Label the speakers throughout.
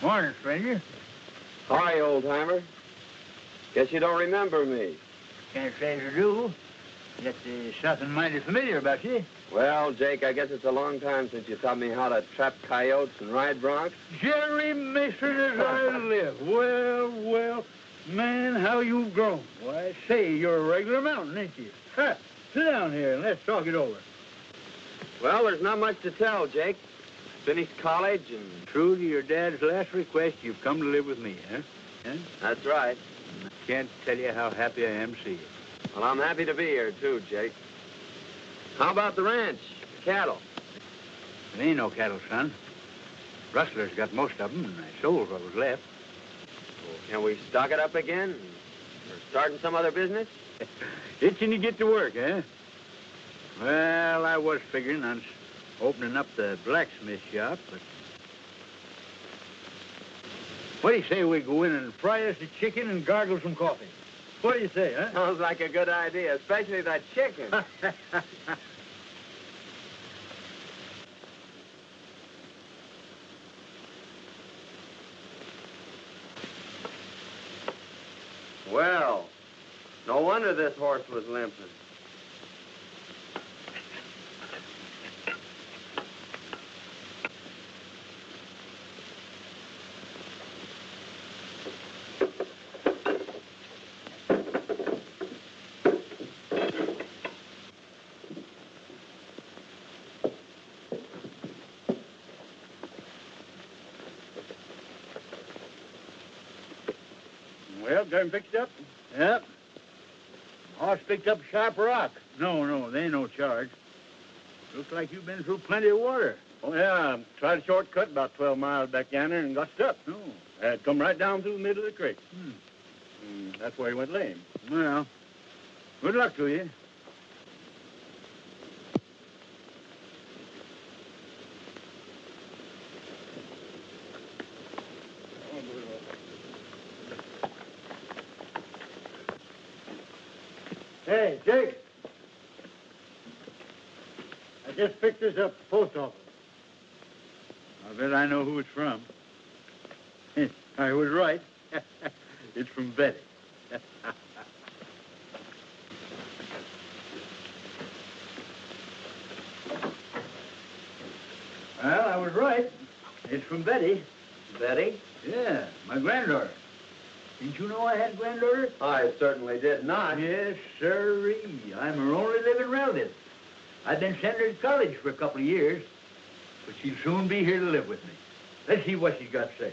Speaker 1: Morning, stranger.
Speaker 2: Hi, old-timer. Guess you don't remember me.
Speaker 1: Can't say you do. Yet there's something mighty familiar about you.
Speaker 2: Well, Jake, I guess it's a long time since you taught me how to trap coyotes and ride broncs.
Speaker 1: Jerry Mason as I live. Well, man, how you've grown. Why, I say, you're a regular mountain, ain't you? Ha! Sit down here and let's talk it over.
Speaker 2: Well, there's not much to tell, Jake. Finished college and...
Speaker 1: True to your dad's last request, you've come to live with me, huh?
Speaker 2: That's right.
Speaker 1: I can't tell you how happy I am to see you.
Speaker 2: Well, I'm happy to be here, too, Jake. How about the ranch, the cattle?
Speaker 1: There ain't no cattle, son. Rustlers got most of them, and I sold what was left.
Speaker 2: Well, can we stock it up again? Or starting some other business?
Speaker 1: Itching to get to work, eh? Well, I was figuring on opening up the blacksmith shop, but... What do you say we go in and fry us a chicken and gargle some coffee? What do you say, huh?
Speaker 2: Sounds like a good idea, especially that chicken. Well, no wonder this horse was limping.
Speaker 1: Well, got him fixed up? Yep. Horse picked up a sharp rock. No, there ain't no charge. Looks like you've been through plenty of water.
Speaker 3: Oh, yeah. Tried a shortcut about 12 miles back yonder and got stuck.
Speaker 1: No.
Speaker 3: Had come right down through the middle of the creek.
Speaker 1: Hmm.
Speaker 3: And that's where he went lame.
Speaker 1: Well, good luck to you. Hey, Jake. I just picked this up at the post office. I bet I know who it's from. I was right. It's from Betty. Well, I was right. It's from Betty.
Speaker 2: Betty?
Speaker 1: Yeah, my granddaughter. Didn't you know I had a granddaughter?
Speaker 2: I certainly did not.
Speaker 1: Yes, sirree. I'm her only living relative. I've been sending her to college for a couple of years, but she'll soon be here to live with me. Let's see what she's got to say.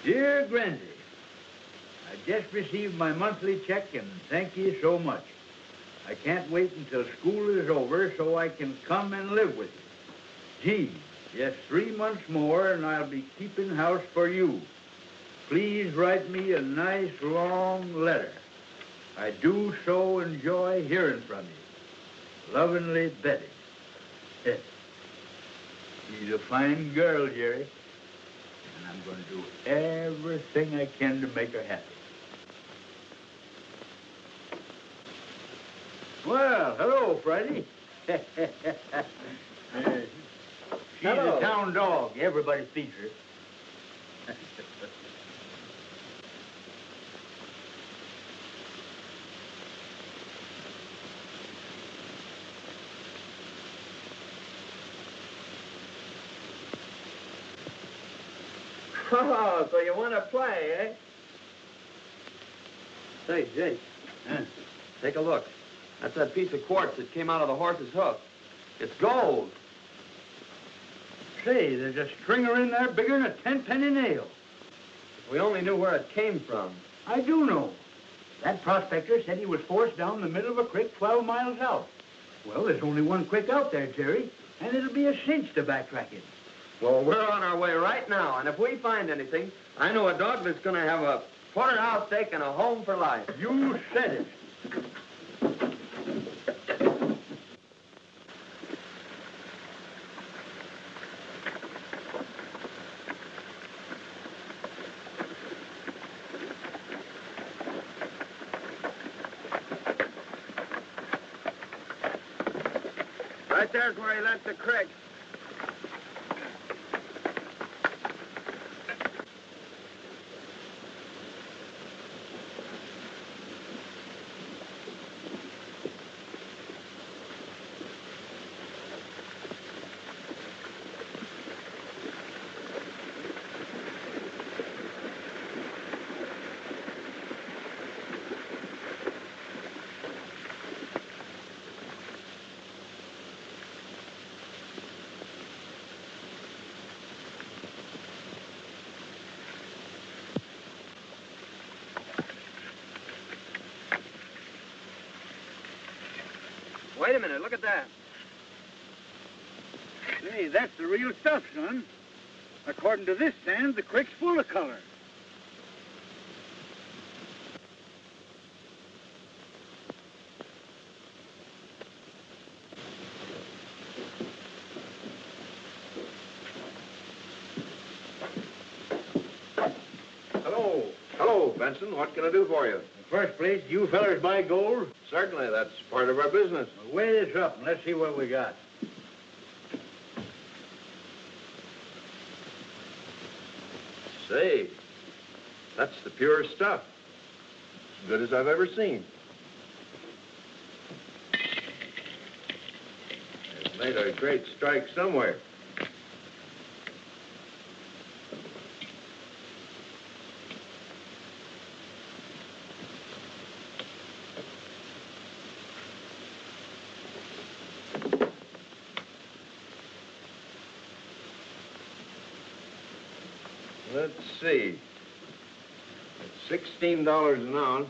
Speaker 1: Dear Grandy, I just received my monthly check and thank you so much. I can't wait until school is over so I can come and live with you. Gee, just 3 months more and I'll be keeping house for you. Please write me a nice long letter. I do so enjoy hearing from you. Lovingly, Betty. She's a fine girl, Jerry, and I'm going to do everything I can to make her happy. Well, hello, Friday. She's
Speaker 2: Hello.
Speaker 1: a town dog. Everybody feeds her.
Speaker 2: Oh, so you want to play, eh? Say, Jake, take a look. That's that piece of quartz that came out of the horse's hoof. It's gold.
Speaker 1: Say, there's a stringer in there bigger than a 10-penny nail.
Speaker 2: If we only knew where it came from.
Speaker 1: I do know. That prospector said he was forced down the middle of a creek 12 miles out. Well, there's only one creek out there, Jerry, and it'll be a cinch to backtrack it.
Speaker 2: Well, we're on our way right now, and if we find anything, I know a dog that's going to have a porterhouse steak and a home for life.
Speaker 1: You said it.
Speaker 2: Right there's where he left the creek. Wait a minute, look at that.
Speaker 1: Hey, that's the real stuff, son. According to this sand, the creek's full of color.
Speaker 4: Hello, Benson. What can I do for you?
Speaker 1: In the first place, you fellers buy gold?
Speaker 4: Certainly, that's part of our business.
Speaker 1: Well, weigh this up and let's see what we got.
Speaker 4: Say, that's the purest stuff. As good as I've ever seen. They've made a great strike somewhere. Let's see. At $16 an ounce,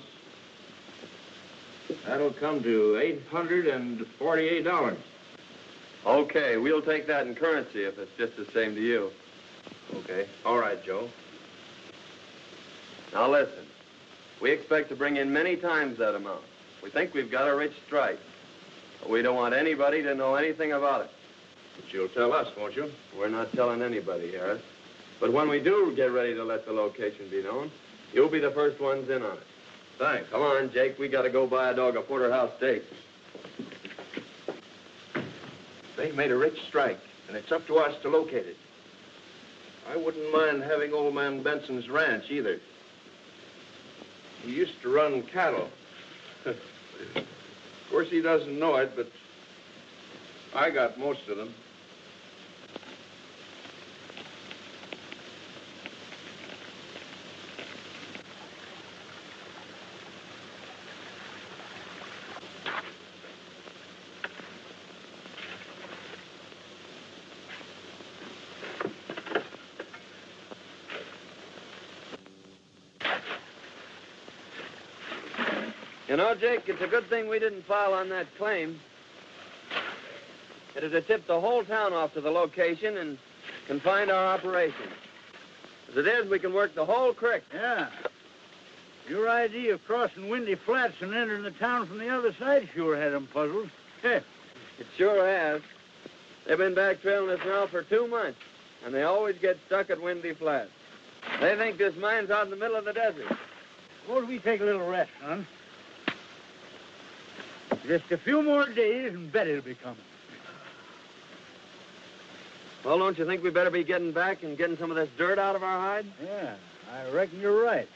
Speaker 4: that'll come to $848.
Speaker 2: Okay, we'll take that in currency if it's just the same to you.
Speaker 4: Okay. All right, Joe.
Speaker 2: Now listen, we expect to bring in many times that amount. We think we've got a rich strike, but we don't want anybody to know anything about it.
Speaker 4: But you'll tell us, won't you?
Speaker 2: We're not telling anybody, Harris. But when we do get ready to let the location be known, you'll be the first ones in on it.
Speaker 4: Thanks.
Speaker 2: Come on, Jake. We got to go buy a dog a porterhouse steak.
Speaker 4: They've made a rich strike, and it's up to us to locate it. I wouldn't mind having old man Benson's ranch, either. He used to run cattle. Of course, he doesn't know it, but I got most of them.
Speaker 2: You know, Jake, it's a good thing we didn't file on that claim. It'd have tipped the whole town off to the location and confined our operation. As it is, we can work the whole creek.
Speaker 1: Yeah. Your idea of crossing Windy Flats and entering the town from the other side sure had them puzzled.
Speaker 2: It sure has. They've been back trailing us now for 2 months, and they always get stuck at Windy Flats. They think this mine's out in the middle of the desert.
Speaker 1: Suppose we take a little rest, son. Just a few more days and Betty'll be coming.
Speaker 2: Well, don't you think we better be getting back and getting some of this dirt out of our hide?
Speaker 1: Yeah, I reckon you're right.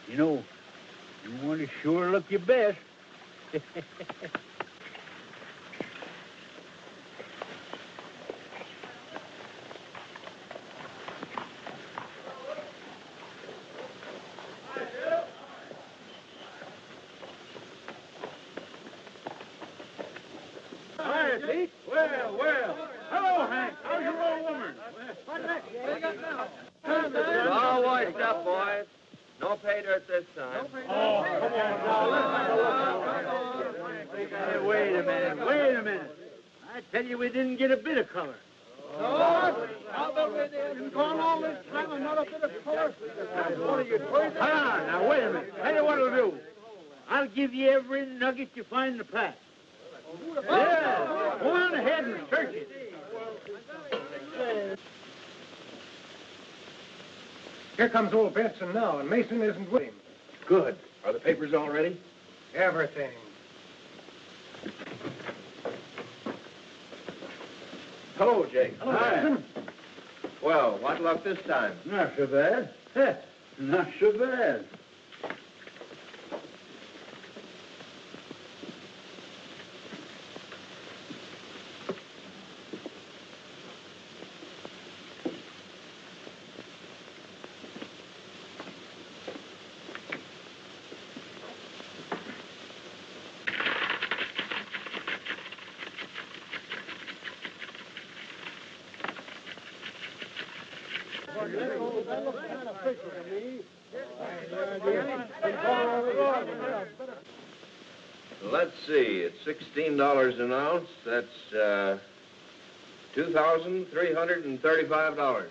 Speaker 1: You know, you want to sure look your best. Hi, Pete. Well. Hello, Hank. How's your old woman? What's that? What do you got now?
Speaker 2: It's all washed up, boys. No pay dirt this time.
Speaker 1: Oh, come on. Hey, wait a minute. I tell you, we didn't get a bit of color.
Speaker 5: No, how about we didn't gone all this time and not a bit of color? What are you crazy?
Speaker 1: Hold on, now, wait a minute. Tell you what I'll do. I'll give you every nugget you find in the pack. Yeah, go on ahead and search it.
Speaker 5: Here comes old Benson now, and Mason isn't with him.
Speaker 4: Good. Are the papers all ready?
Speaker 5: Everything.
Speaker 4: Hello, Jake.
Speaker 1: Hi.
Speaker 4: Well, what luck this time?
Speaker 1: Not so bad. Not so bad.
Speaker 4: Let's see, it's $16 an ounce. That's $2,335.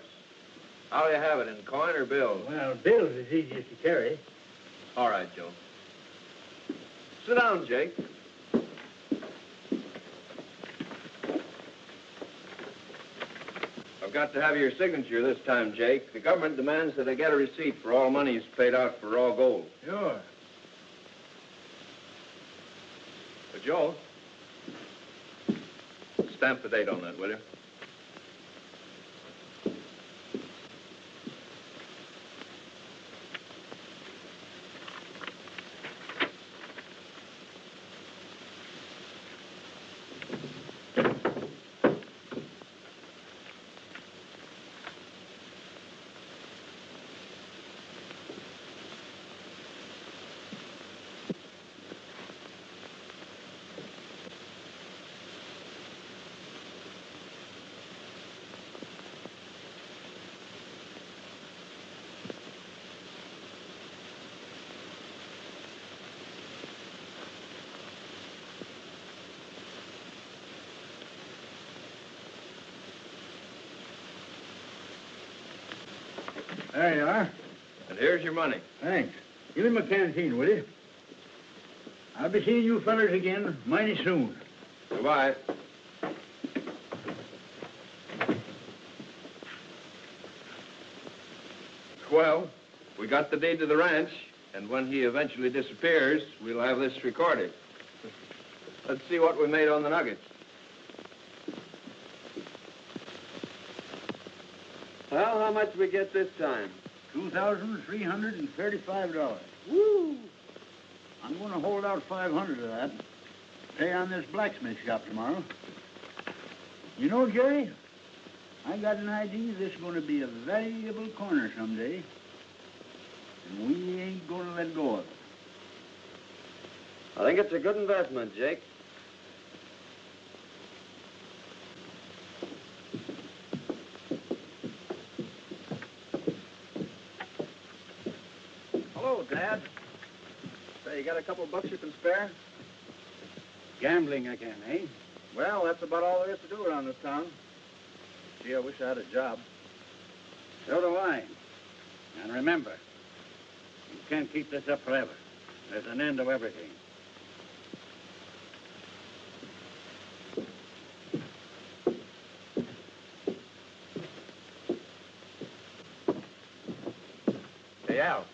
Speaker 4: How'll you have it, in coin or bills?
Speaker 1: Well, bills is easiest to carry.
Speaker 4: All right, Joe. Sit down, Jake. I've got to have your signature this time, Jake. The government demands that I get a receipt for all monies paid out for raw gold.
Speaker 1: Sure.
Speaker 4: But, Joe, stamp the date on that, will you?
Speaker 1: There you are.
Speaker 4: And here's your money.
Speaker 1: Thanks. Give him a canteen, will you? I'll be seeing you fellers again mighty soon.
Speaker 4: Goodbye. Well, we got the deed to the ranch, and when he eventually disappears, we'll have this recorded. Let's see what we made on the nuggets.
Speaker 2: Well, how much did we get this time?
Speaker 1: $2,335.
Speaker 2: Woo!
Speaker 1: I'm going to hold out 500 of that. Pay on this blacksmith shop tomorrow. You know, Jerry, I got an idea this is going to be a valuable corner someday. And we ain't going to let go of it.
Speaker 2: I think it's a good investment, Jake.
Speaker 3: Hello, Dad. Say, you got a couple bucks you can spare?
Speaker 1: Gambling again, eh?
Speaker 3: Well, that's about all there is to do around this town. Gee, I wish I had a job.
Speaker 1: So do I. And remember, you can't keep this up forever. There's an end to everything.
Speaker 4: Hey, Al,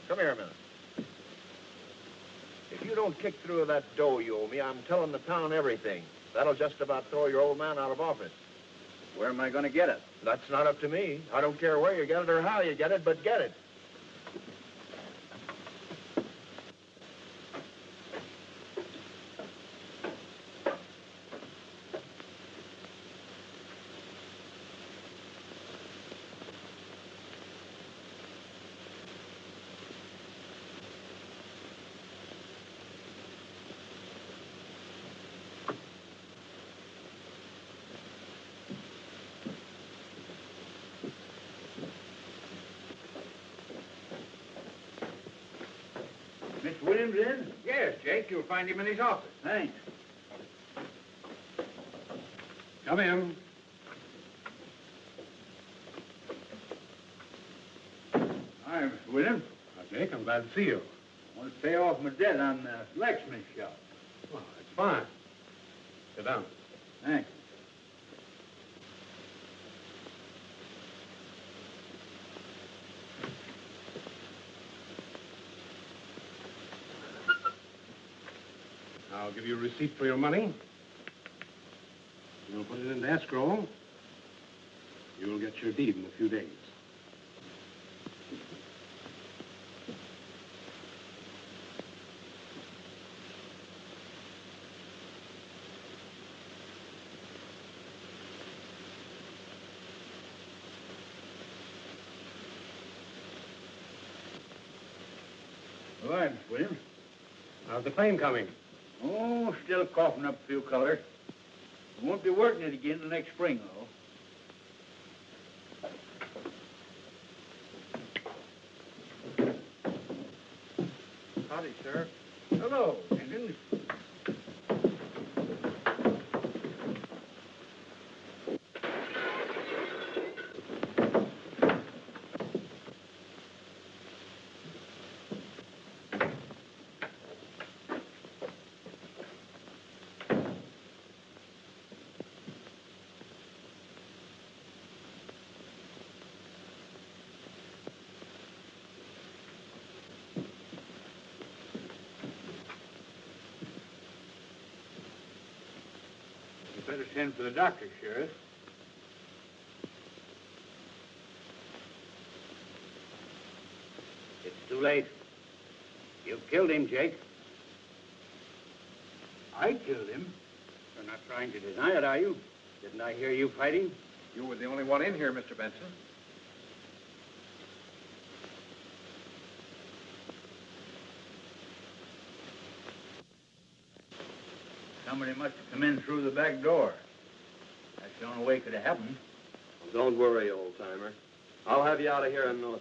Speaker 4: come here a minute. If you don't kick through that dough you owe me, I'm telling the town everything. That'll just about throw your old man out of office.
Speaker 3: Where am I going to get it?
Speaker 4: That's not up to me. I don't care where you get it or how you get it, but get it.
Speaker 1: Mr. Williams in?
Speaker 4: Yes, Jake, you'll find him in his office.
Speaker 1: Thanks.
Speaker 3: Come in.
Speaker 1: Hi, Mr. Williams.
Speaker 3: Jake, I'm glad to see you.
Speaker 1: I want to pay off my debt on the blacksmith shop.
Speaker 3: Well, it's fine. Sit down.
Speaker 1: Thanks.
Speaker 3: I'll give you a receipt for your money. You'll put it
Speaker 5: it into escrow. You'll get your deed in a few days.
Speaker 1: All right, William.
Speaker 5: How's the claim coming?
Speaker 1: Oh, still coughing up a few colors. We won't be working it again till next spring, though.
Speaker 3: Howdy, Sheriff.
Speaker 1: Hello, Jenkins. Better send for the doctor, Sheriff.
Speaker 5: It's too late. You've killed him, Jake.
Speaker 1: I killed him.
Speaker 5: You're not trying to deny it, are you? Didn't I hear you fighting?
Speaker 3: You were the only one in here, Mr. Benson.
Speaker 1: Somebody must have come in through the back door. That's the only way it could have happened.
Speaker 2: Well, don't worry, old-timer. I'll have you out of here in no time.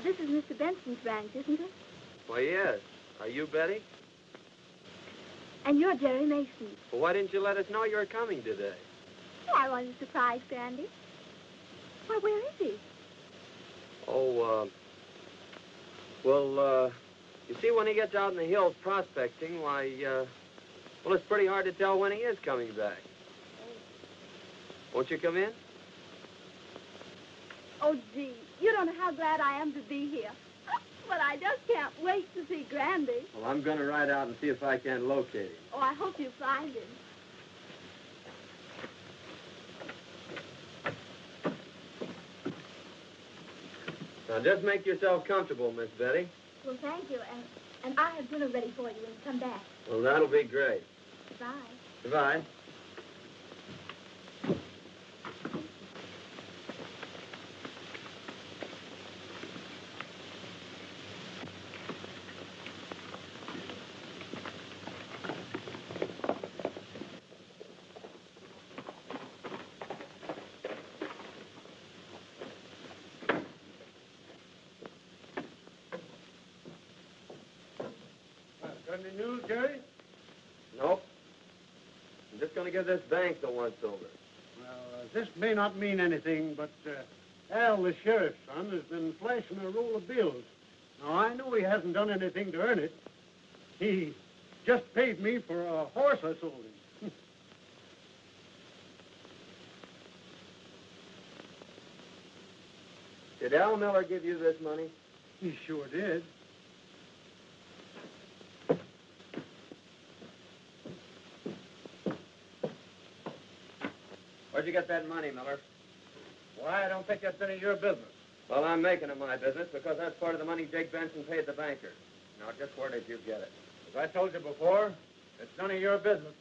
Speaker 6: This is Mr. Benson's ranch, isn't it?
Speaker 2: Why, yes. Are you Betty?
Speaker 6: And you're Jerry Mason.
Speaker 2: Well, why didn't you let us know you were coming today?
Speaker 6: Oh, I wanted to surprise Grandy. Why, where is he?
Speaker 2: Oh, well, you see, when he gets out in the hills prospecting, why, well, it's pretty hard to tell when he is coming back. Won't you come in?
Speaker 6: Oh, gee, you don't know how glad I am to be here. But I just can't wait to see Grandy.
Speaker 2: Well, I'm going to ride out and see if I can locate him.
Speaker 6: Oh, I hope you find him.
Speaker 2: Now, just make yourself comfortable, Miss Betty.
Speaker 6: Well, thank you, and I have dinner ready for you when you come back.
Speaker 2: Well, that'll be great.
Speaker 6: Goodbye.
Speaker 2: Goodbye.
Speaker 5: Got any news, Jerry?
Speaker 2: Nope. I'm just going to give this bank the once-over.
Speaker 5: Well, this may not mean anything, but Al, the sheriff's son, has been flashing a roll of bills. Now, I know he hasn't done anything to earn it. He just paid me for a horse I sold him.
Speaker 2: Did Al Miller give you this money?
Speaker 5: He sure did.
Speaker 2: Where'd you get that money, Miller?
Speaker 3: Why, I don't think that's any of your business.
Speaker 2: Well, I'm making it my business because that's part of the money Jake Benson paid the banker. Now, just where did you get it?
Speaker 3: As I told you before, it's none of your business.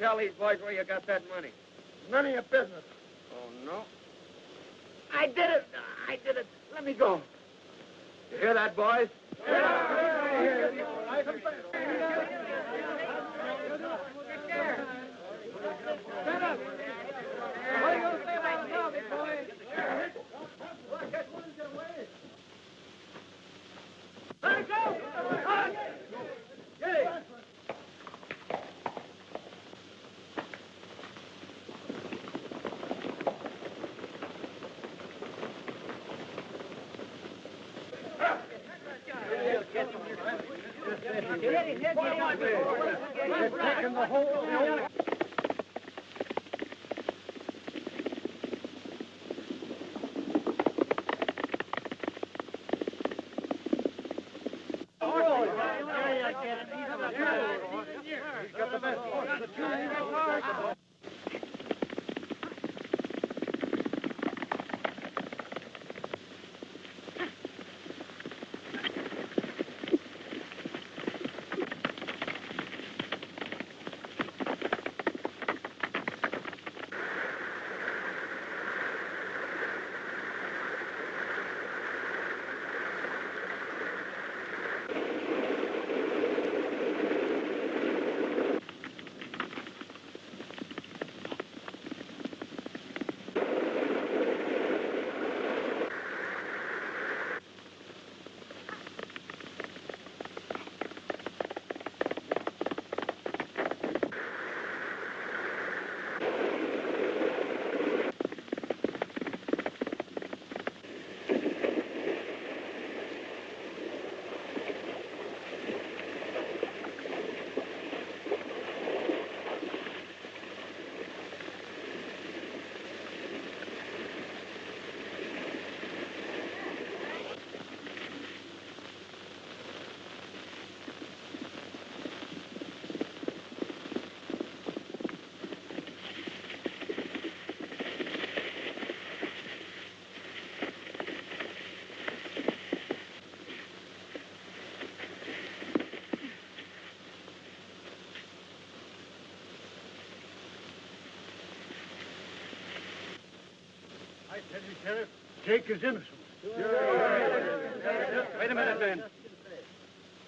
Speaker 2: tell these boys where you got that money.
Speaker 3: None of your business.
Speaker 2: Oh, no?
Speaker 3: I did it. I did it. Let me go.
Speaker 2: You hear that, boys?
Speaker 5: I tell you, Sheriff, Jake is innocent.
Speaker 1: Wait a minute, Ben.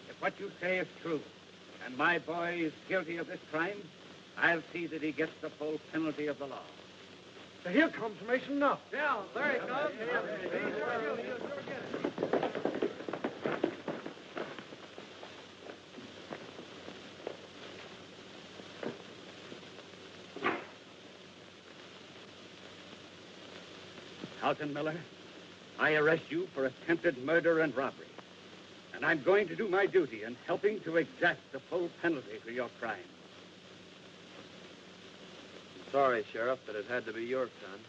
Speaker 1: If what you say is true, and my boy is guilty of this crime, I'll see that he gets the full penalty of the law.
Speaker 5: So here comes Mason now.
Speaker 2: Yeah, there he comes.
Speaker 1: Carlton Miller, I arrest you for attempted murder and robbery. And I'm going to do my duty in helping to exact the full penalty for your crime.
Speaker 2: I'm sorry, Sheriff, but it had to be your son.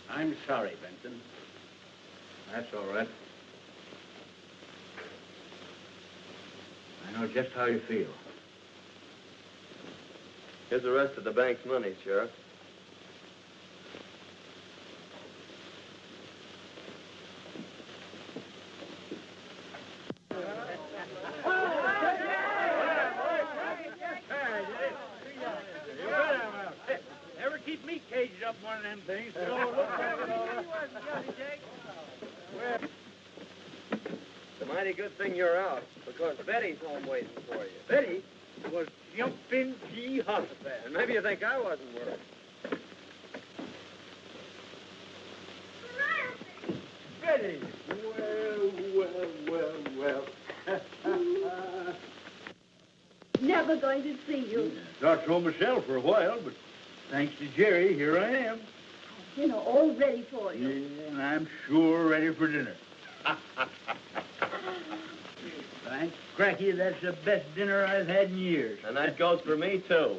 Speaker 1: I'm sorry, Benson.
Speaker 4: That's all right.
Speaker 1: I know just how you feel.
Speaker 2: Here's the rest of the bank's money, Sheriff.
Speaker 1: Never keep me caged up one of them things.
Speaker 2: It's a mighty good thing you're out, because Betty's home waiting for you.
Speaker 1: Betty was jumping G hospital.
Speaker 2: And maybe you think I wasn't worried.
Speaker 1: Betty! Well.
Speaker 6: Never going to see you.
Speaker 1: Thought so myself for a while, but thanks to Jerry, here I am.
Speaker 6: You know, all ready for you.
Speaker 1: Yeah, and I'm sure ready for dinner. Thanks, Cracky, that's the best dinner I've had in years.
Speaker 2: And that goes for me, too.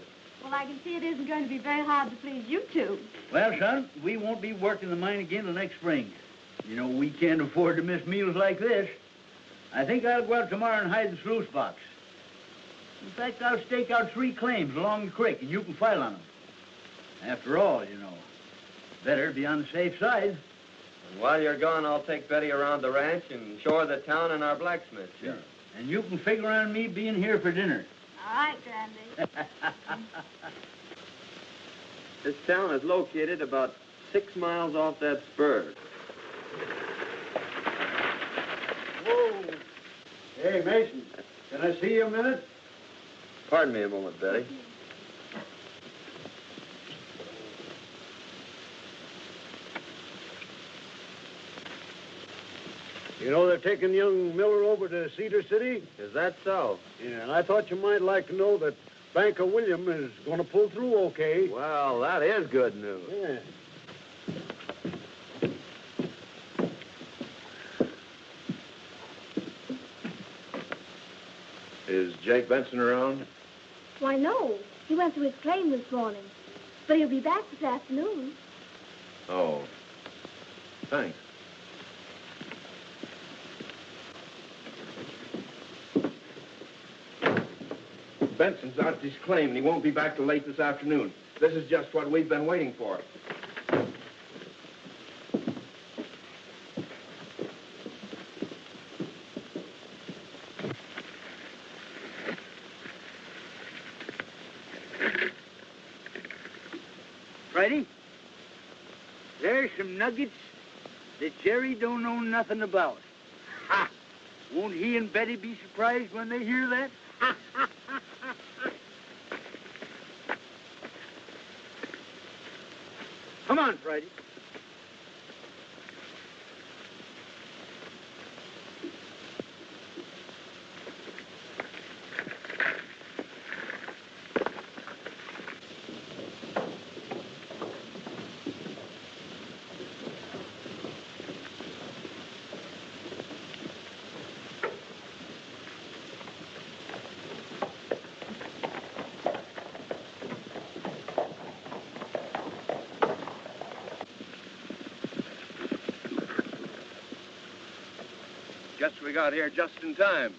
Speaker 6: Well, I can see it isn't going to be very hard to please you two.
Speaker 1: Well, son, we won't be working the mine again till next spring. You know, we can't afford to miss meals like this. I think I'll go out tomorrow and hide the sluice box. In fact, I'll stake out 3 claims along the creek, and you can file on them. After all, you know, better be on the safe side.
Speaker 2: And while you're gone, I'll take Betty around the ranch and show her the town and our blacksmith.
Speaker 1: Sure. And you can figure on me being here for dinner.
Speaker 6: All right, Grandy.
Speaker 2: This town is located about 6 miles off that spur.
Speaker 5: Whoa. Hey, Mason, can I see you a minute?
Speaker 2: Pardon me a moment, Betty.
Speaker 5: You know they're taking young Miller over to Cedar City?
Speaker 2: Is that so?
Speaker 5: Yeah, and I thought you might like to know that Banker William is going to pull through okay.
Speaker 2: Well, that is good news.
Speaker 5: Yeah.
Speaker 4: Is Jake Benson around?
Speaker 6: Why, no. He went to his claim this morning. But he'll be back this afternoon.
Speaker 4: Oh. Thanks. Benson's out at his claim, and he won't be back till late this afternoon. This is just what we've been waiting for.
Speaker 1: Friday, there's some nuggets that Jerry don't know nothing about. Ha! Won't he and Betty be surprised when they hear that? Come on, Friday.
Speaker 4: Guess we got here just in time.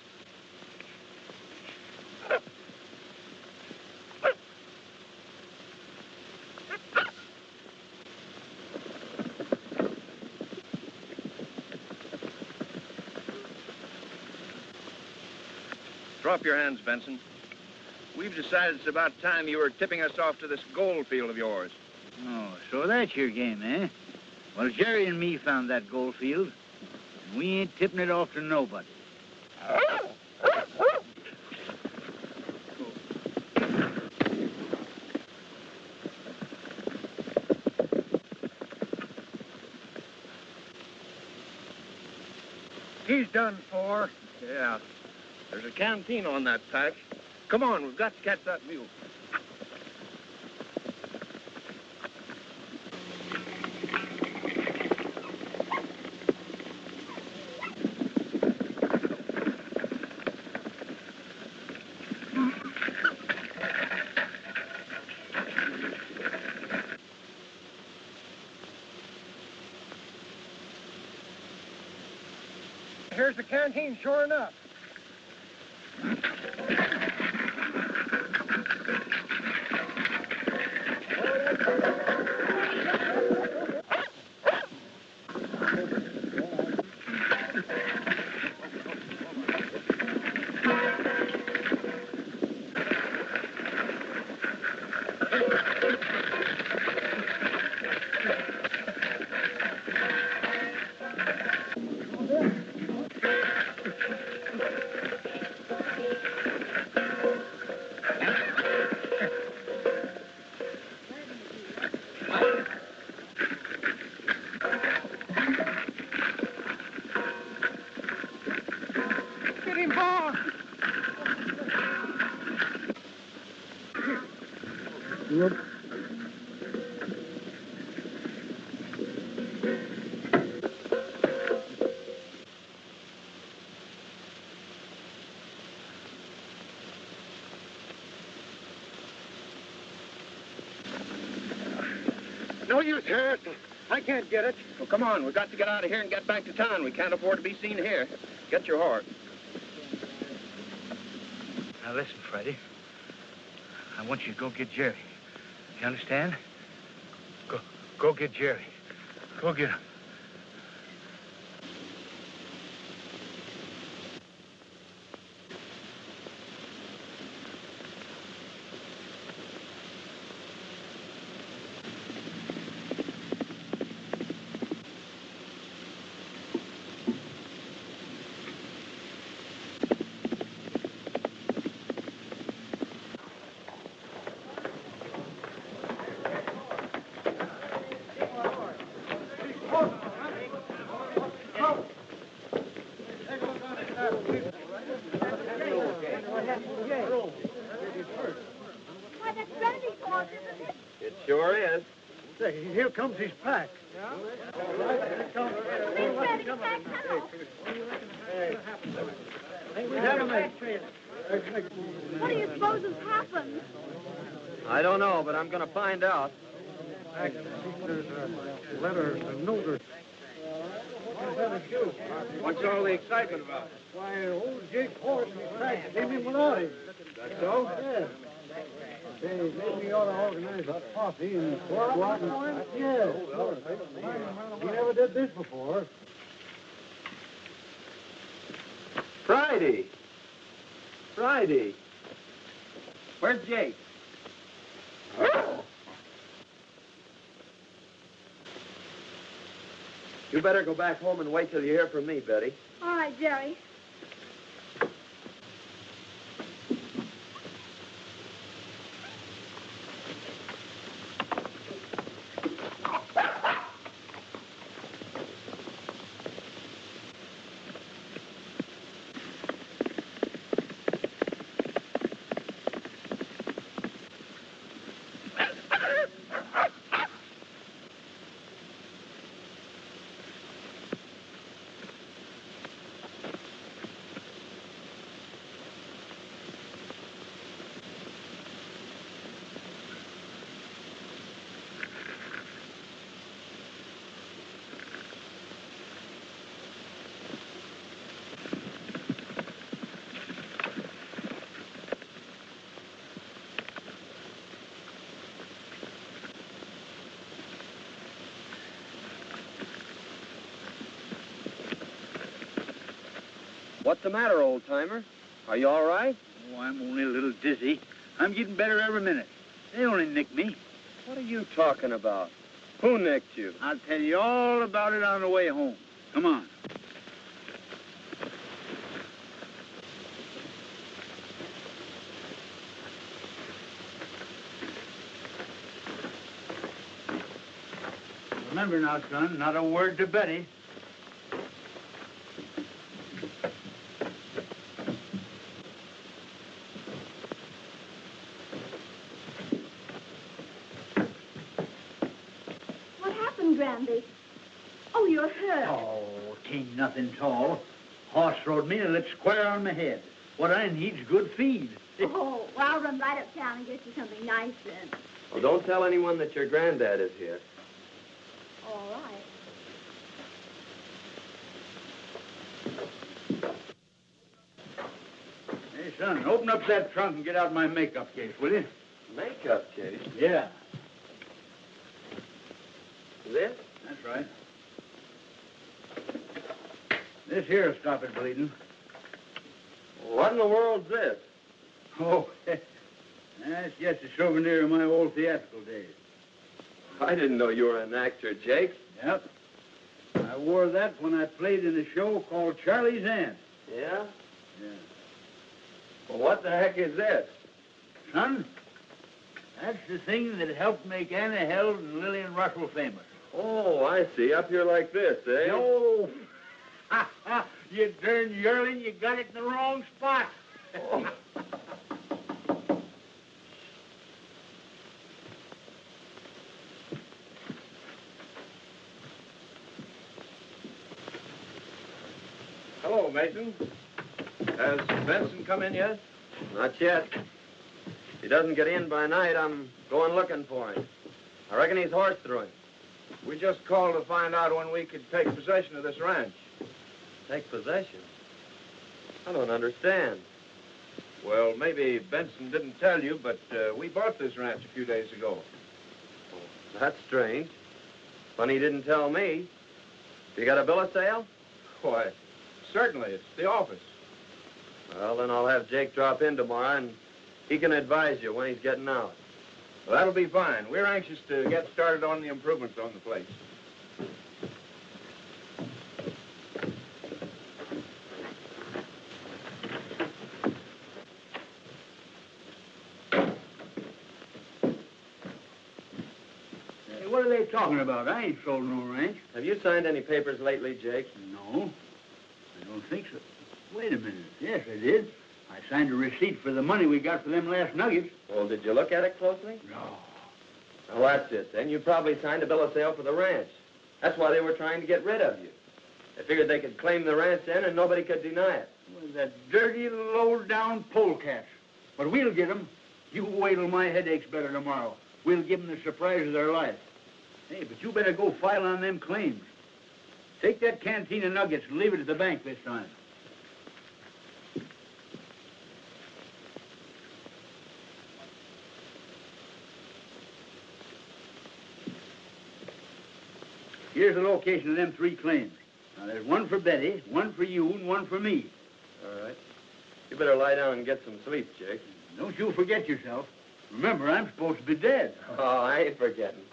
Speaker 4: Drop your hands, Benson. We've decided it's about time you were tipping us off to this gold field of yours.
Speaker 1: Oh, so that's your game, eh? Well, Jerry and me found that gold field. We ain't tipping it off to nobody.
Speaker 4: He's done for. Yeah. There's a canteen on that patch. Come on, we've got to catch that mule. Here's the canteen, sure enough.
Speaker 5: No use, Harris. I can't get it.
Speaker 3: Well, come on. We've got to get out of here and get back to town. We can't afford to be seen here. Get your horse.
Speaker 1: Now listen, Freddie. I want you to go get Jerry. You understand? Go get Jerry. Go get him.
Speaker 6: Why, that's Brandy's horse, isn't it?
Speaker 2: It sure is.
Speaker 5: Say, here comes his pack.
Speaker 6: Big Brandy's back now. What do you suppose has happened?
Speaker 2: I don't know, but I'm going to find out.
Speaker 5: There's a letter, a note.
Speaker 3: What's all the excitement about?
Speaker 5: Why, old Jake's horse and his pack came in without him.
Speaker 3: That's so?
Speaker 5: Yeah. Say, maybe we ought to organize a posse and go out and... Yeah. He never did this before.
Speaker 2: Friday.
Speaker 3: Where's Jake?
Speaker 2: You better go back home and wait till you hear from me, Betty.
Speaker 6: All right, Jerry.
Speaker 2: What's the matter, old-timer? Are you all right?
Speaker 1: Oh, I'm only a little dizzy. I'm getting better every minute. They only nicked me.
Speaker 2: What are you talking about? Who nicked you?
Speaker 1: I'll tell you all about it on the way home. Come on. Remember now, son, not a word to Betty.
Speaker 6: Brandy. Oh, you're hurt.
Speaker 1: Oh, tain't nothing tall. Horse rode me and lit square on my head. What I need's good feed.
Speaker 6: Oh, well, I'll run right uptown and get you something nice then.
Speaker 2: Well, don't tell anyone that your granddad is here.
Speaker 6: All right.
Speaker 1: Hey, son, open up that trunk and get out my makeup case, will you?
Speaker 2: Makeup case?
Speaker 1: Yeah.
Speaker 2: This?
Speaker 1: That's right. This here'll stop it bleeding.
Speaker 2: What in the world's this?
Speaker 1: Oh, that's just a souvenir of my old theatrical days.
Speaker 2: I didn't know you were an actor, Jake.
Speaker 1: Yep. I wore that when I played in a show called Charlie's Aunt.
Speaker 2: Yeah?
Speaker 1: Yeah.
Speaker 2: Well, what the heck is this?
Speaker 1: Son, that's the thing that helped make Anna Held and Lillian Russell famous.
Speaker 2: Oh, I see. Up here like this, eh?
Speaker 1: No. You darn yearling, you got it in the wrong spot.
Speaker 2: Oh.
Speaker 3: Hello, Mason. Has Benson come in yet?
Speaker 2: Not yet. If he doesn't get in by night, I'm going looking for him. I reckon he's horsed through him.
Speaker 4: We just called to find out when we could take possession of this ranch.
Speaker 2: Take possession? I don't understand.
Speaker 4: Well, maybe Benson didn't tell you, but we bought this ranch a few days ago.
Speaker 2: That's strange. Funny he didn't tell me. You got a bill of sale?
Speaker 4: Why, certainly. It's the office.
Speaker 2: Well, then I'll have Jake drop in tomorrow, and he can advise you when he's getting out.
Speaker 4: Well, that'll be fine. We're anxious to get started on the improvements on the place.
Speaker 1: Hey, what are they talking about? I ain't sold no ranch.
Speaker 2: Have you signed any papers lately, Jake?
Speaker 1: No, I don't think so. Wait a minute. Yes, I did. I signed a receipt for the money we got for them last nuggets.
Speaker 2: Well, did you look at it closely?
Speaker 1: No.
Speaker 2: Well, that's it. Then you probably signed a bill of sale for the ranch. That's why they were trying to get rid of you. They figured they could claim the ranch then and nobody could deny it.
Speaker 1: Well, that dirty, low-down polecats. But we'll get 'em. You wait till my headache's better tomorrow. We'll give 'em the surprise of their life. Hey, but you better go file on them claims. Take that canteen of nuggets and leave it at the bank this time. Here's the location of them 3 claims. Now, there's one for Betty, one for you, and one for me.
Speaker 2: All right. You better lie down and get some sleep, Jake.
Speaker 1: Don't you forget yourself. Remember, I'm supposed to be dead.
Speaker 2: Oh, I ain't forgetting.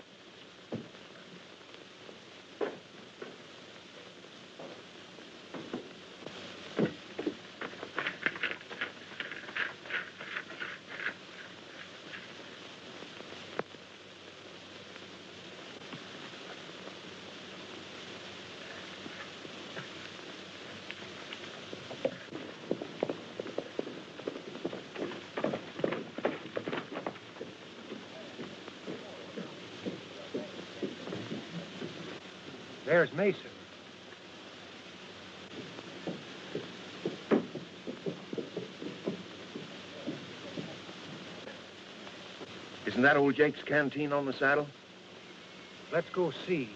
Speaker 5: There's Mason.
Speaker 4: Isn't that old Jake's canteen on the saddle?
Speaker 5: Let's go see.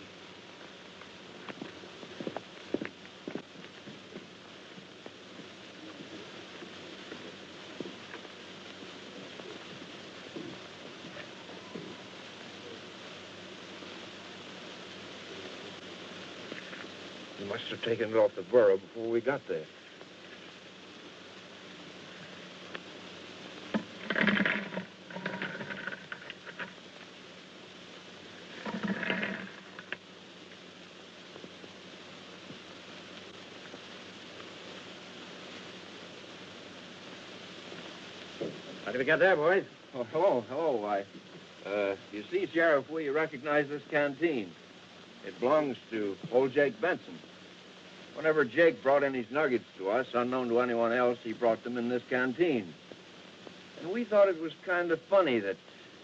Speaker 4: He must have taken it off the burro before we got there.
Speaker 3: How did we get there, boys?
Speaker 4: Oh, hello. You see, Sheriff, we recognize this canteen. It belongs to old Jake Benson. Whenever Jake brought in his nuggets to us, unknown to anyone else, he brought them in this canteen. And we thought it was kind of funny that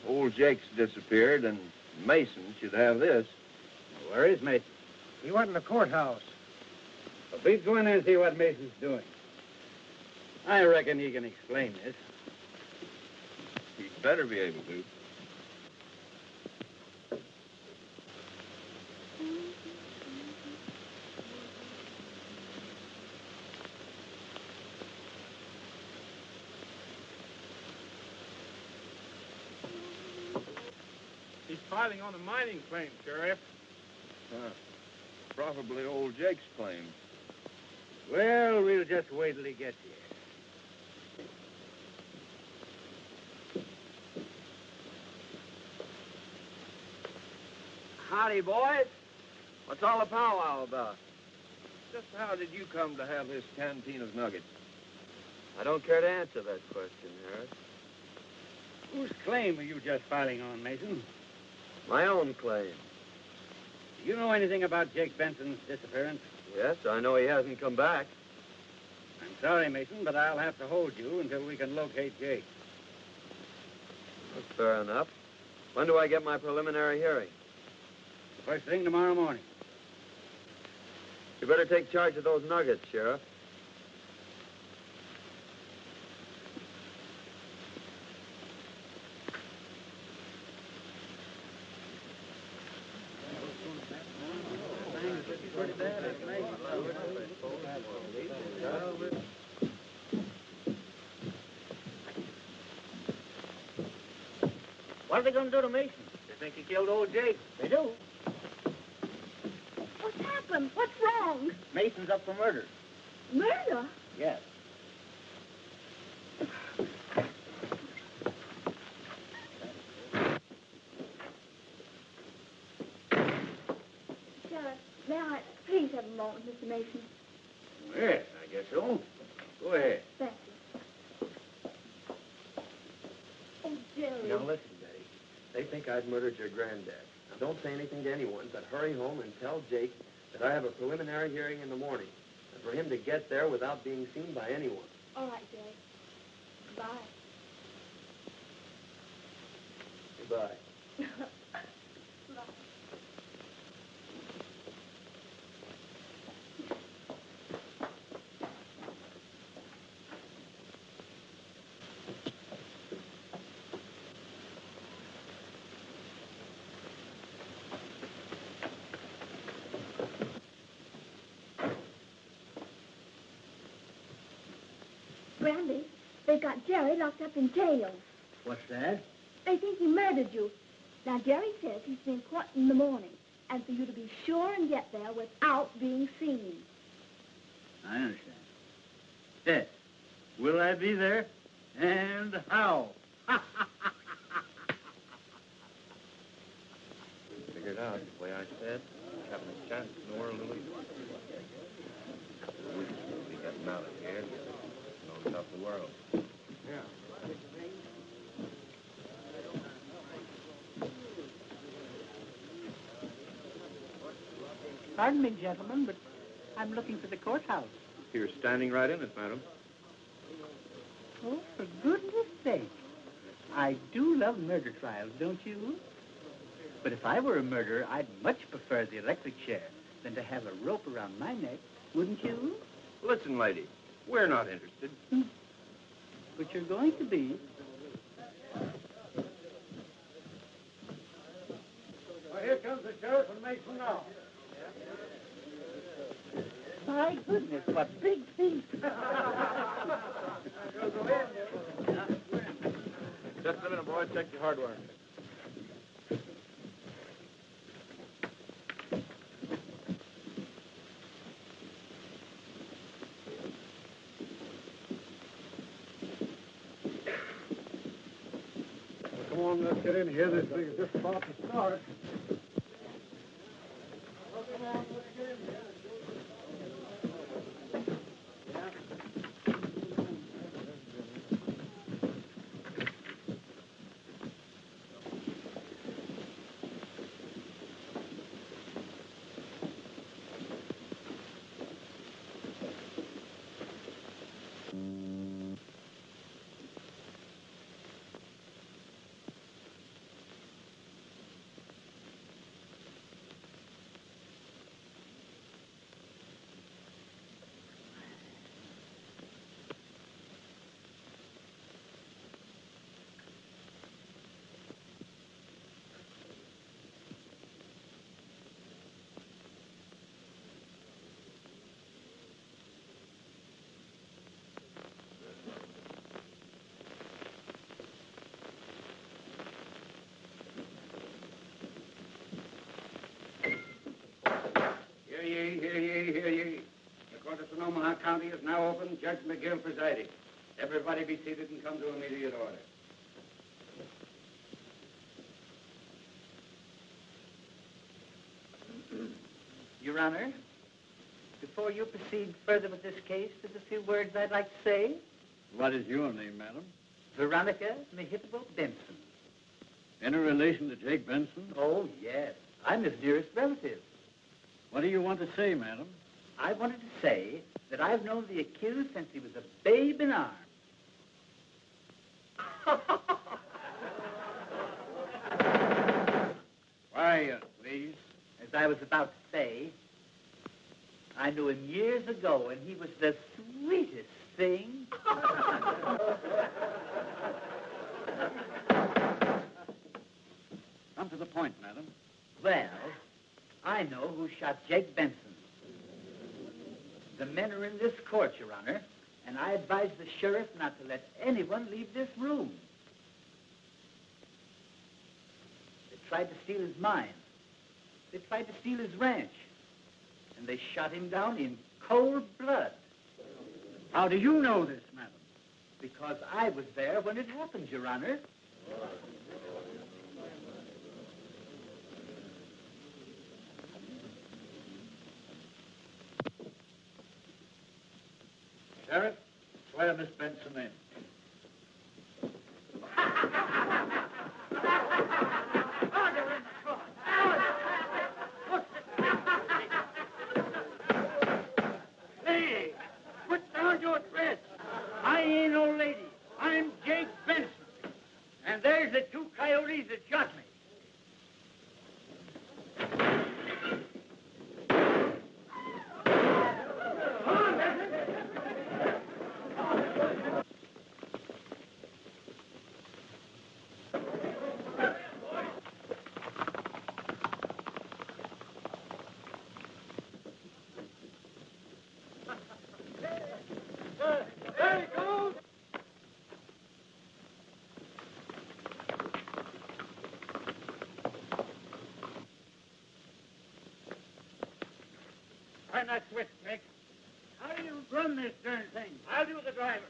Speaker 4: old Jake's disappeared and Mason should have this.
Speaker 3: Where is Mason?
Speaker 5: He went in the courthouse.
Speaker 3: Well, please go in there and see what Mason's doing. I reckon he can explain this.
Speaker 4: He'd better be able to.
Speaker 3: He's filing on a mining claim, Sheriff.
Speaker 4: Probably old Jake's claim.
Speaker 3: Well, we'll just wait till he gets here.
Speaker 2: Howdy, boys. What's all the powwow about?
Speaker 4: Just how did you come to have this canteen of nuggets?
Speaker 2: I don't care to answer that question, Harris.
Speaker 3: Whose claim are you just filing on, Mason?
Speaker 2: My own claim.
Speaker 3: Do you know anything about Jake Benson's disappearance?
Speaker 2: Yes, I know he hasn't come back.
Speaker 3: I'm sorry, Mason, but I'll have to hold you until we can locate Jake.
Speaker 2: That's fair enough. When do I get my preliminary hearing?
Speaker 3: First thing tomorrow morning.
Speaker 2: You better take charge of those nuggets, Sheriff.
Speaker 3: What are they going to do to Mason? They think he killed old Jake. They do.
Speaker 6: What's happened? What's wrong?
Speaker 3: Mason's up for murder.
Speaker 6: Murder?
Speaker 3: Yes.
Speaker 6: Sheriff, may I please have a moment, Mr. Mason?
Speaker 3: Yes, I guess so. Go ahead.
Speaker 6: Thank you. Oh, Jerry.
Speaker 2: Now listen, Betty. They think I'd murdered your granddad. Now don't say anything to anyone, but hurry home and tell Jake that I have a preliminary hearing in the morning, and for him to get there without being seen by anyone.
Speaker 6: All right, Jerry. Bye.
Speaker 2: Goodbye.
Speaker 6: Bye. Brandy, they've got Jerry locked up in jail.
Speaker 1: What's that?
Speaker 6: They think he murdered you. Now, Jerry says he's been caught in the morning, and for you to be sure and get there without being seen.
Speaker 1: I understand. Yes. Will I be there? And how?
Speaker 4: Figured out the way I said, having a chance in the world to lose. We should be getting out of here. Known about the world.
Speaker 7: Pardon me, gentlemen, but I'm looking for the courthouse.
Speaker 4: You're standing right in it, madam.
Speaker 7: Oh, for goodness sake. I do love murder trials, don't you? But if I were a murderer, I'd much prefer the electric chair than to have a rope around my neck, wouldn't you?
Speaker 4: Listen, lady, we're not interested.
Speaker 7: But you're going to be.
Speaker 5: Well, here comes the sheriff and Mason now.
Speaker 7: My goodness, what big feet.
Speaker 4: Just a minute, boy. Check your hardware.
Speaker 5: Come on, let's get in here. This thing is just about to start. Well, come on, let's get in here.
Speaker 3: Hear ye, hear ye. The court of Sonoma County is now open. Judge McGill presiding. Everybody be seated and come to immediate order.
Speaker 7: Your Honor, before you proceed further with this case, there's a few words I'd like to say.
Speaker 1: What is your name, madam?
Speaker 7: Veronica Mehitable Benson.
Speaker 1: Any relation to Jake Benson?
Speaker 7: Oh, yes. I'm his nearest relative.
Speaker 1: What do you want to say, madam?
Speaker 7: I wanted to say that I've known the accused since he was a babe in arms.
Speaker 1: Why, please?
Speaker 7: As I was about to say, I knew him years ago, and he was the sweetest thing.
Speaker 1: Come to the point, madam.
Speaker 7: Well, I know who shot Jake Benson. The men are in this court, Your Honor, and I advise the sheriff not to let anyone leave this room. They tried to steal his mine. They tried to steal his ranch. And they shot him down in cold blood.
Speaker 5: How do you know this, madam?
Speaker 7: Because I was there when it happened, Your Honor.
Speaker 1: Sheriff, swear Miss Benson in.
Speaker 5: Hey, put down your threats. I ain't no lady. I'm Jake Benson. And there's the two coyotes that shot me. There he goes! Turn that switch, Jake. How do you run this darn thing? I'll do the driving.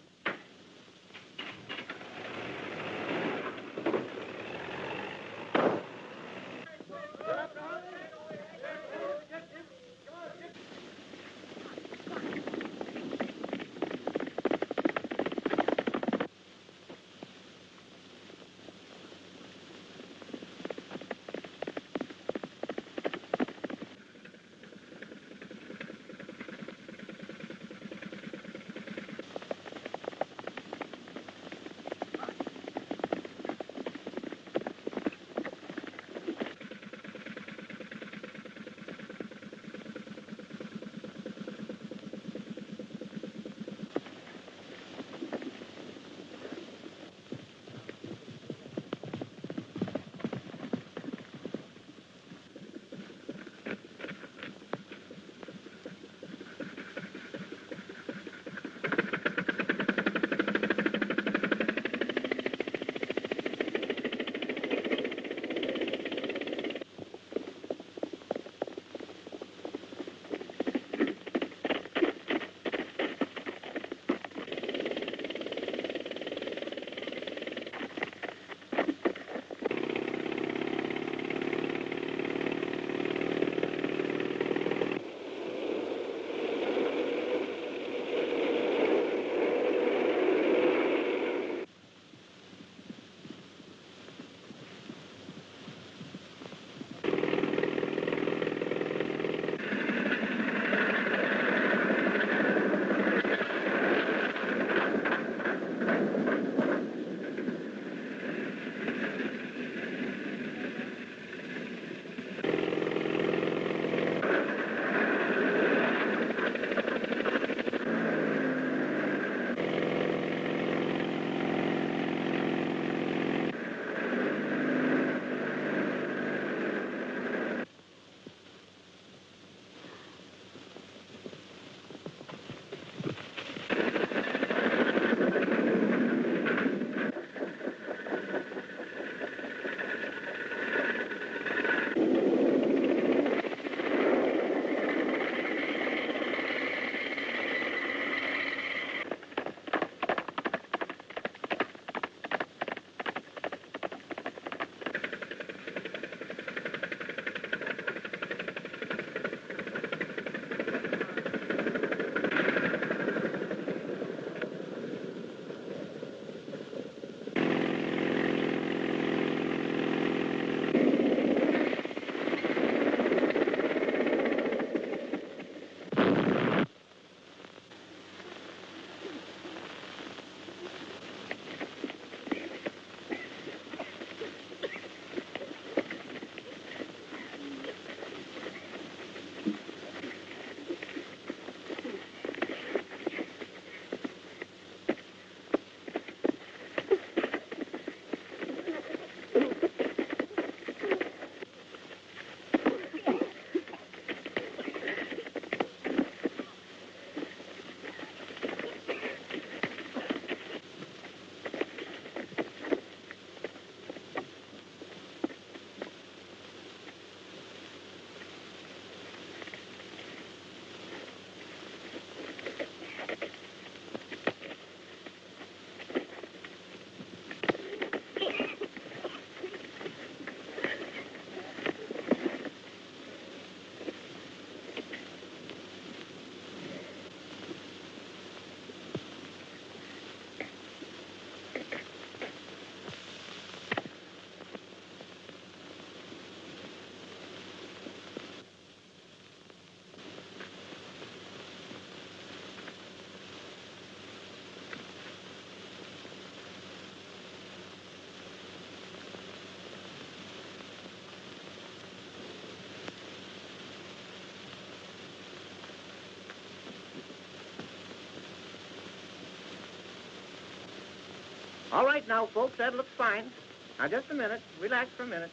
Speaker 8: All right now, folks, that looks fine. Now, just a minute. Relax for a minute.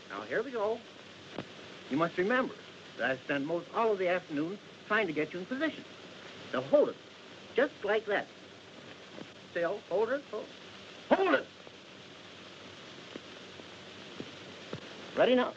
Speaker 8: Now, here we go. You must remember that I spend most all of the afternoon trying to get you in position. Now, hold it. Just like that. Still, hold it. Hold it! Ready now.